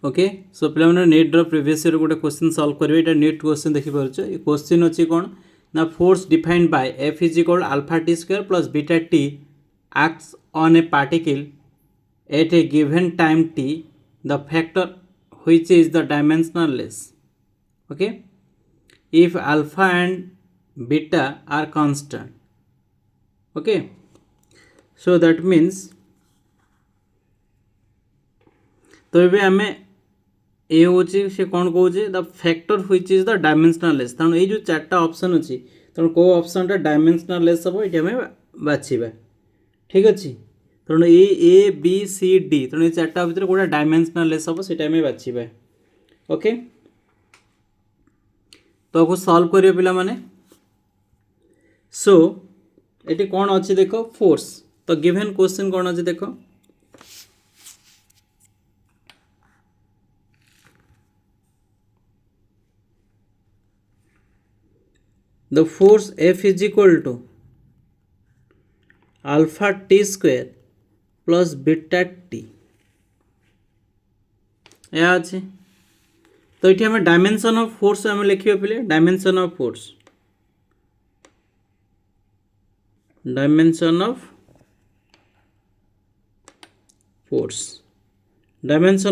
Okay so पे NEET previous year गोटे question solve करेंगे ये नीट क्वेश्चन देखिपुर क्वेश्चन अच्छी कौन ना force defined by F is equal alpha t square plus beta T acts on a particle at a given time t, the factor which is the dimensionless. Okay, if alpha and beta are constant. Okay, so that means तो ये आमे ए होची से कौन कहूचे the factor which is the dimensionless तेणु ये जो चार्टा ऑप्शन अच्छी तेणु कौ ऑप्शनटा डायमेंशनलेस हम ये आम बाछा ठीक अच्छे तेणु ए बी सी डी तेणु ये चार्टा भितर गोटे डायमेंशनलेस हम से बाछा ओके तो आपको सॉल्व करिए पिला माने सो ये कौन अच्छी देख फोर्स तो गिवन क्वेश्चन कौन अच्छे देख the force F is equal to alpha t square plus beta t या अच्छे तो ये हमें डायमेंशन ऑफ फोर्स हमें लिखिए पे dimension of force dimension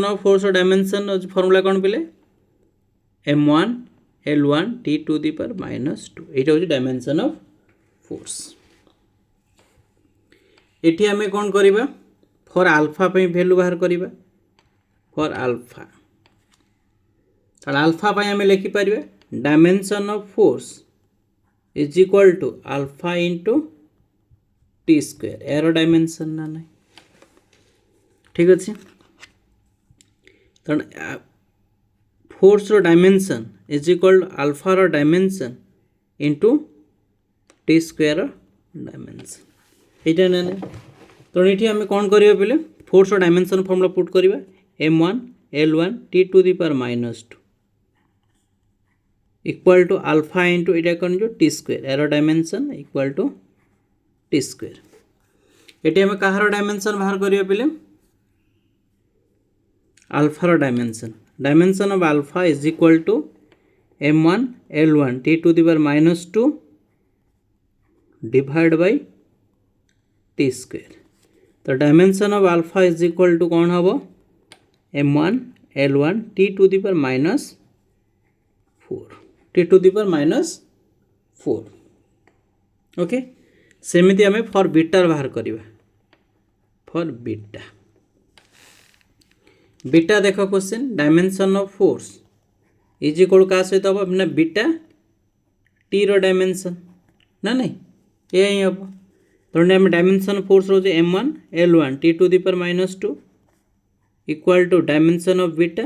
of और डायमेंशन फॉर्मूला कौन पे m1 L1 t to the power -2 ये हूँ डायमेंशन ऑफ फोर्स ये आम कौन करवा फॉर आल्फा वैल्यू बाहर करवा फॉर आल्फा आल्फा आम लिखिपर dimension of force is equal to alpha into T square यार डायमेंशन ना ना ठीक अच्छे फोर्स रो dimension is equal to alpha रो dimension into T square dimension यहाँ ना तो ये आम कौन करिए पे फोर्स रो डायमेंशन फॉर्मूला पुट करवा m1 L1 t to the power -2 equal to alpha into ये कौन जो टी स्क्वायर यार dimension equal to T square ये आम कहार डायमेंशन बाहर करिए पे alpha dimension of alpha is equal to m1 L1 t to the power -2 divide by T square तो dimension of alpha is equal to कौन हम m1 L1 t to the power -4 t to the power -4 okay सेमिति आम for beta बाहर करवा for beta देख question dimension of force is equal क्या सहित हम अपना बीटा टी रो डायमेंशन ना नहीं ये ही हम तो आम डायमेंशन फोर्स रोचे m1 L1 t to the power -2 equal to dimension of beta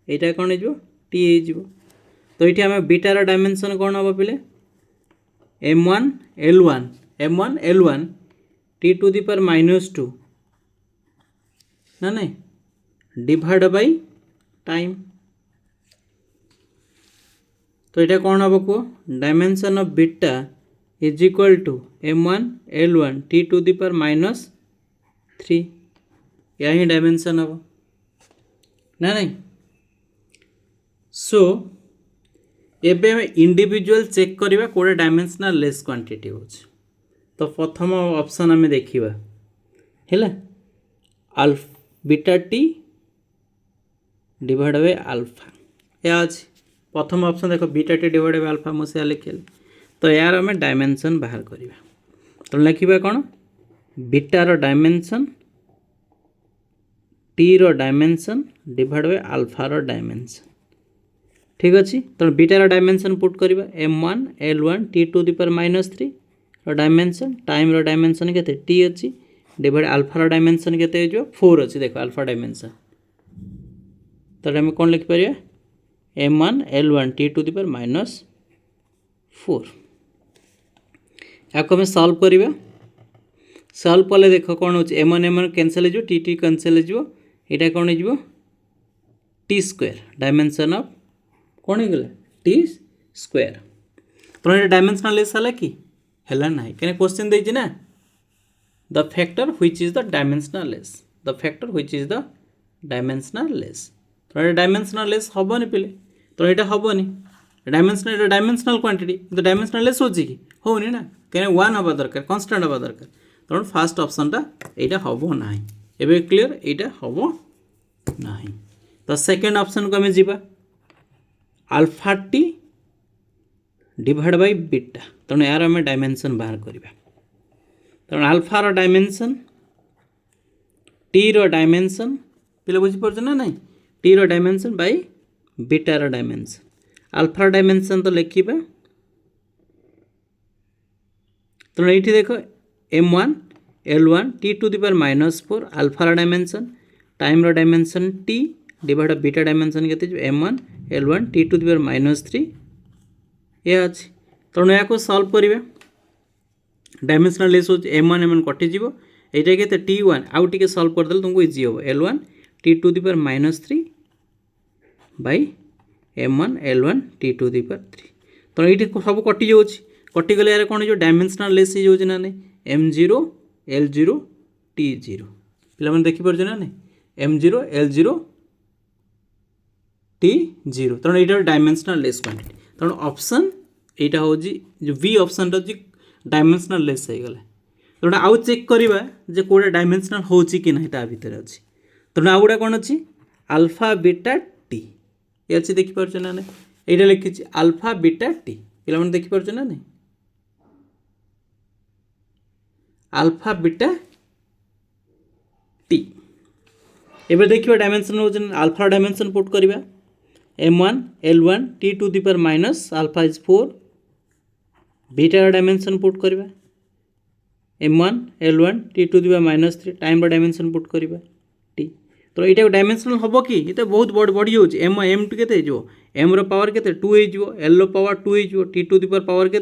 यहाँ कौन हो टी हो तो ये आम बीटार डायमेंशन कौन हम पे m1 L1 t to the power -2 ना नहीं डिवाइड बाय टाइम तो यहाँ कौन हम कह dimension of beta is equal to m1 L1 t to the power -3 या ही डायमेंशन हम ना नहीं सो एबे हम इंडिविजुअल चेक करवा कोड़े डायमेंशनल लेस क्वांटिटी हो तो प्रथम ऑप्शन आम देखा है beta T divide by alpha या अच्छे प्रथम ऑप्शन देखो beta T divide by alpha मुझे लिखे तो यार आम डायमेंशन बाहर करवा तो लिखा कौन बीटार डायमेंशन टी रो डायमेंशन डिवाइड बाय अल्फार डायमेंशन ठीक अच्छे तो बीटार डायमेंशन पुट करवा m1 L1 t to the power -3 rho dimension time row dimension के टी अच्छी डिवाइड अल्फार डायमेंशन के 4 अच्छी देखो अल्फा डायमेंशन तो आम कौन लिखिपर m1 L1 t to the power -4 या आम सॉल्व करवा सॉल्व कले देख कौन हो m1 कैंसल हो टी कैंसल हो यहाँ कौन हो टी स्क्वायर डायमेंशन ऑफ कौन हो टी स्क्वायर तो ये डायमेंशनल लेस है कि है ना कहीं क्वेश्चन देती ना the factor which is the dimensional less the factor which is the dimensional less तो ये डायमेंशनल लेस हेनी पे तो यहाँ हेनी डायमेंशनल क्वांटिटी तो डायमेंशनल लेस होची कि होनी ना कहीं 1 हवा दरकार कन्स्टांट हवा दरकार तेणु फास्ट ऑप्शनटा यहाँ हम ना एवं क्लीयर यहाँ हम ना तो सेकेंड ऑप्शन को आम जा alpha T divide by beta तेणु यार आम डायमेंशन बाहर करवा तेणु अल्फार डायमेंशन टी रो डायमेंशन पे बुझीपार ना नहीं टी रो डायमेंशन बाय बीटार डायमेंशन अल्फार डायमेंशन तो लिखा तेणु ये देख m1 l1 t to the power -4 अल्फार डायमेंशन टाइम रो dimension t divide beta dimension के m1 l1 t to the power -3 ये अच्छे तेणु या सल्व करवा डायमेंशनल लेस हो m1 m1 कटिज यहाँ के t1 आउ टे सल्व करदे तुमको इजी हम l1 t to the power -3 by m1 l1 t to the power 3 तो ये सब कटि जाऊँगी कटिगले यार कौन जो डायमेंशनल लेस हो जाए ना नहीं m0 l0 t0 पे देखिपार ना नहीं m0 l0 t0 तेणु ये डायमेंशनल लेस क्वांटिटी तेणु ऑप्शन यहाँ हूँ जो बी ऑप्शन रो डायमेंशनल लेस हो गला तेणु आउ चेक करवा जे कौटा डायमेंशनल हो कि ना ता भितर अच्छी तेणु आउ गुड़ा कौन अच्छी अल्फा बीटा टी ये अच्छी देखिपार ना नहीं यहाँ लिखी अल्फा बीटा टी पे देखिपार ना नहीं अल्फा बीटा टी एबे देखिए डायमेंशन हो अल्फा डायमेंशन पुट करवा m1 l1 t to the power minus alpha is 4 beta dimension put करवा m1 l1 t to the power -3 time dimension put करवा t तो यहाँ डायमेंशनल हम कि ये बहुत बढ़ी हो m2 के m रो पावर के 2 हो l रो पावर 2 हो t टू द पावर के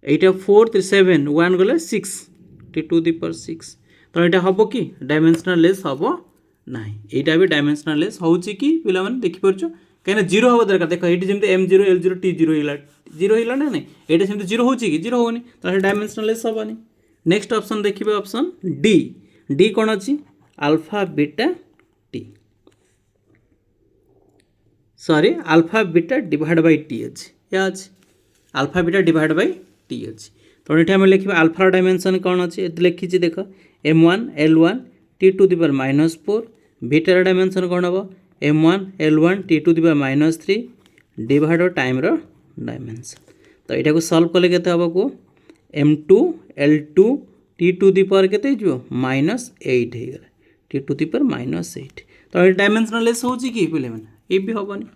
4 3 7 1 गले 6 t टू द पावर 6 तो यहाँ हम कि डायमेंशनल लेस हम ना यहाँ भी डायमेंशनल लेस हो पे देखिपार कहीं जीरो हम दरकार देख ये जमी m0 l0 t0 जीरो है ना नहीं ये सेमती जीरो हो जीरो होनी तो डायमेंशनल लेस हेनी नेक्स्ट ऑप्शन देखिए ऑप्शन डी डी कौन अच्छी alpha beta T sorry alpha beta divide by T अच्छी या अच्छी alpha beta divide by T अच्छी तो ये आम लिखा अल्फार डायमेंशन कौन अच्छी लिखी देख m1 l1 t to the power -4 बीटार डायमेंशन कौन हम m1 l1 t to the power -3 divide time row dimension तो यहाँ को सल्व कले के हम को m2 l2 t to the power के -8 होगा t टू द पावर -8 तो ये डायमेंशनल लेस हो कि पे ये भी हेनी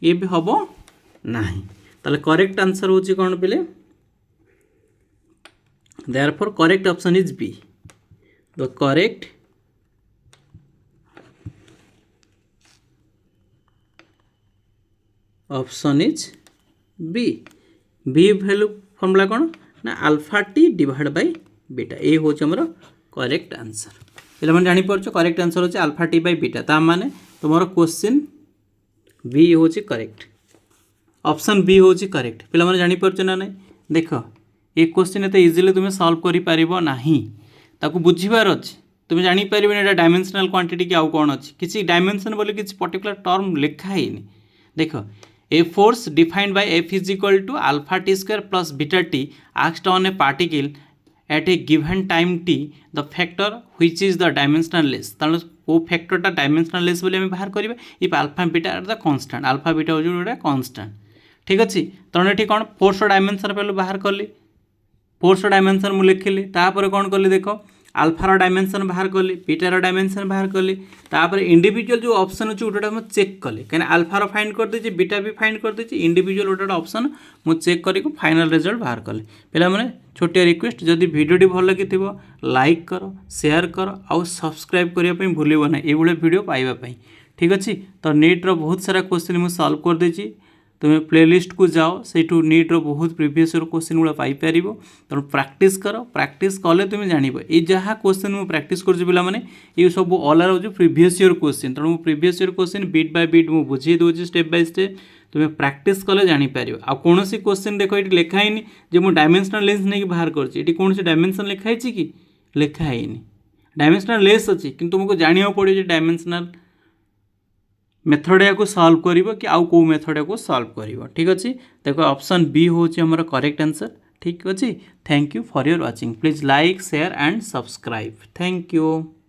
ये भी हम ना ताले करेक्ट आंसर हो कौन पे therefore correct option is B the correct option is B B value formula कौन ना alpha T divide by beta ये हूँ आमर करेक्ट आंसर पे जापर करेक्ट आंसर हो अल्फा टी बाय बीटा ता माने तुम क्वेश्चन बी हूँ करेक्ट ऑप्शन बी हूँ करेक्ट पे जापर ना नहीं देख ये क्वेश्चन एत इजिली तुम सल्व करना ताकू बुझीबार अच्छे तुम जापर ये डायमेंशनल क्वांटिटी कि आउ कौन अच्छी किसी डायमेंशन बोले किसी पर्टिकुलर टर्म लिखाई देख a force defined by F is equal to alpha t square plus beta t act on a particle at a given time t the factor which is the dimensional less तेणु वो फैक्टरटा dimensional less बोली बाहर करवा if alpha beta are the constant alpha beta हो गोटे constant ठीक अच्छे तेणु ये कौन फोर्स डायमेंशन पहले बाहर कली फोर्स डायमेंशन मुझे लिखिली तापर कौन कली देख अल्फार डायमेंशन बाहर कली बीटार डायमेंशन बाहर कली तापर इंडिविजुअल जो ऑप्शन अच्छे गोटे मुझे चेक कली कहीं अल्फार फाइंड कर देछि बीटा भी फाइंड कर देछि इंडिविजुअल गोटे ऑप्शन मुझे चेक करी फाइनल रिजल्ट बाहर कली पे मैंने छोटिया रिक्वेस्ट जदि भिडियोटी भल लगी लाइक कर शेयर कर आउ सब्सक्राइब करने भूल ना ये भिडियो पाइबापी ठीक अच्छे तो नीट रो बहुत सारा क्वेश्चन मुझे सॉल्व कर देछि तुम्हें प्लेलिस्ट को जाओ से नीट रो बहुत प्रीवियस ईयर क्वेश्चन गुड़ा पाइपर तेणु प्रैक्टिस कर प्रैक्टिस कले तुम्हें जान ये जहाँ क्वेश्चन मुझे प्रैक्टिस कर पाने ये सब ऑल आर हो प्रीवियस ईयर क्वेश्चन तेणु previous year question bit by bit मुझे बुझे दूसरी स्टेप बाय स्टेप तुम्हें प्रैक्टिस कले जापर आ कौन सी क्वेश्चन देख ये लिखाई जो मुझे डायमेंशनल लेंस नहीं बाहर कर कौन सी डायमेंशन लिखाई कि लिखाई डायमेंशनल लेस अच्छी कि तुमको जाना पड़ो डायमेंशनल मेथड या सॉल्व करिवो कि आउ को मेथड या सॉल्व करिवो। ठीक अछि, देखो ऑप्शन बी होची हमर करेक्ट आंसर। ठीक अछि, thank you for your watching, please like share and subscribe, thank you.